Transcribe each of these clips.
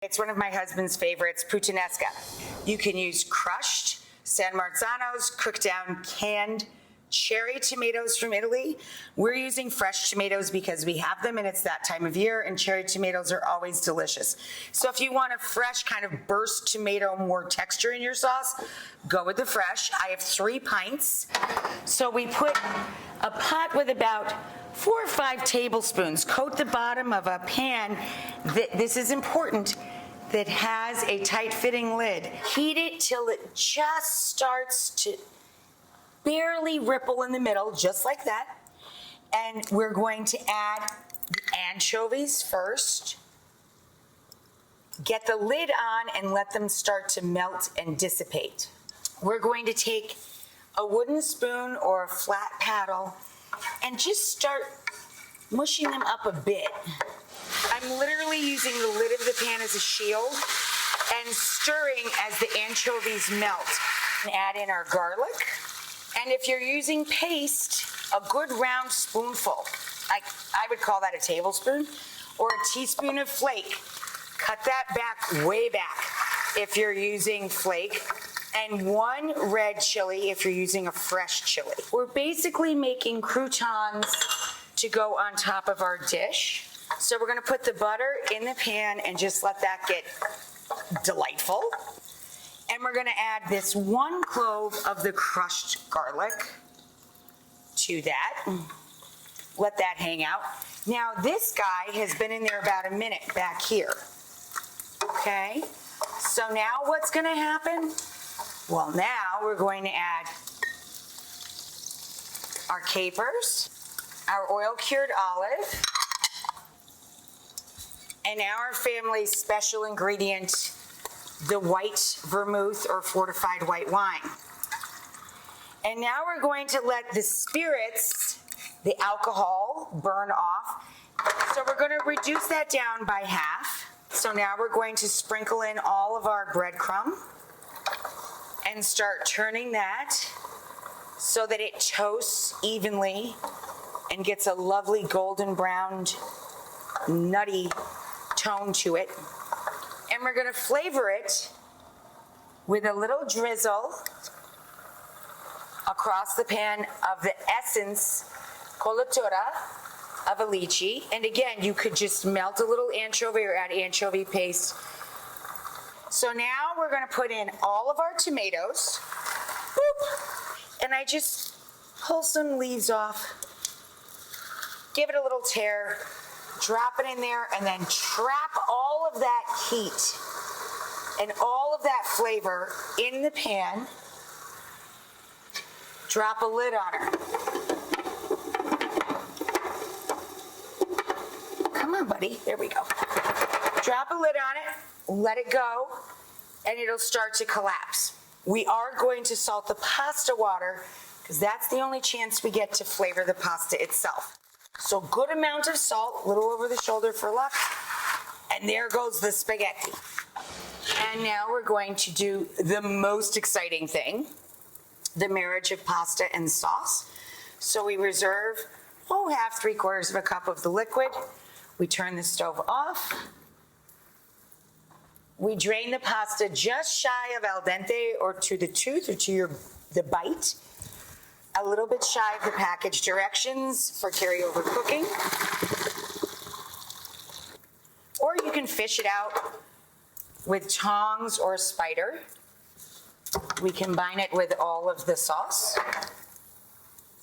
It's one of my husband's favorites, puttanesca. You can use crushed San Marzanos, cooked down canned cherry tomatoes from Italy. We're using fresh tomatoes because we have them and it's that time of year, and cherry tomatoes are always delicious. So if you want a fresh kind of burst tomato, more texture in your sauce, go with the fresh. I have 3 pints. So we put a pot with about 4 or 5 tablespoons. Coat the bottom of a pan, this is important, that has a tight fitting lid. Heat it till it just starts to barely ripple in the middle, just like that. And we're going to add the anchovies first. Get the lid on and let them start to melt and dissipate. We're going to take a wooden spoon or a flat paddle and just start mushing them up a bit. I'm literally using the lid of the pan as a shield and stirring as the anchovies melt. And add in our garlic. And if you're using paste, a good round spoonful, I would call that a tablespoon, or a teaspoon of flake. Cut that back, way back, if you're using flake. And 1 red chili if you're using a fresh chili. We're basically making croutons to go on top of our dish. So we're gonna put the butter in the pan and just let that get delightful. And we're gonna add this 1 clove of the crushed garlic to that. Let that hang out. Now this guy has been in there about a minute back here. Okay, so now what's gonna happen? Well, now we're going to add our capers, our oil-cured olive, and now our family's special ingredient, the white vermouth or fortified white wine. And now we're going to let the spirits, the alcohol, burn off. So we're going to reduce that down by half. So now we're going to sprinkle in all of our breadcrumb and start turning that so that it toasts evenly and gets a lovely golden browned, nutty tone to it. And we're gonna flavor it with a little drizzle across the pan of the essence colatura of alici. And again, you could just melt a little anchovy or add anchovy paste. So now we're gonna put in all of our tomatoes. Boop. And I just pull some leaves off, give it a little tear, drop it in there, and then trap all of that heat and all of that flavor in the pan. Drop a lid on her. Come on, buddy. There we go. Drop a lid on it, let it go, and it'll start to collapse. We are going to salt the pasta water because that's the only chance we get to flavor the pasta itself. So good amount of salt, a little over the shoulder for luck, and there goes the spaghetti. And now we're going to do the most exciting thing, the marriage of pasta and sauce. So we reserve, half, 3/4 of a cup of the liquid. We turn the stove off. We drain the pasta just shy of al dente or to the tooth or to the bite. A little bit shy of the package directions for carryover cooking. Or you can fish it out with tongs or a spider. We combine it with all of the sauce.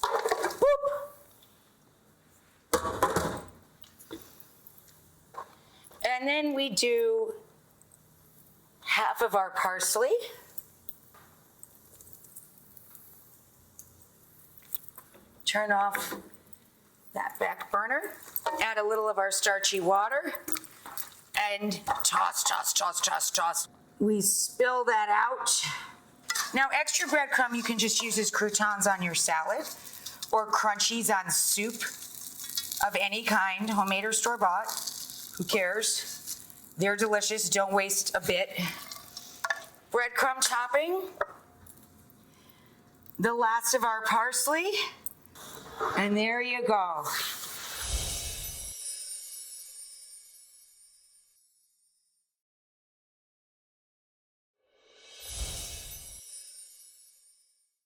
Boop. And then we do half of our parsley. Turn off that back burner. Add a little of our starchy water and toss, toss, toss, toss, toss. We spill that out. Now extra breadcrumb you can just use as croutons on your salad or crunchies on soup of any kind, homemade or store-bought. Who cares? They're delicious, don't waste a bit. Breadcrumb topping. The last of our parsley. And there you go.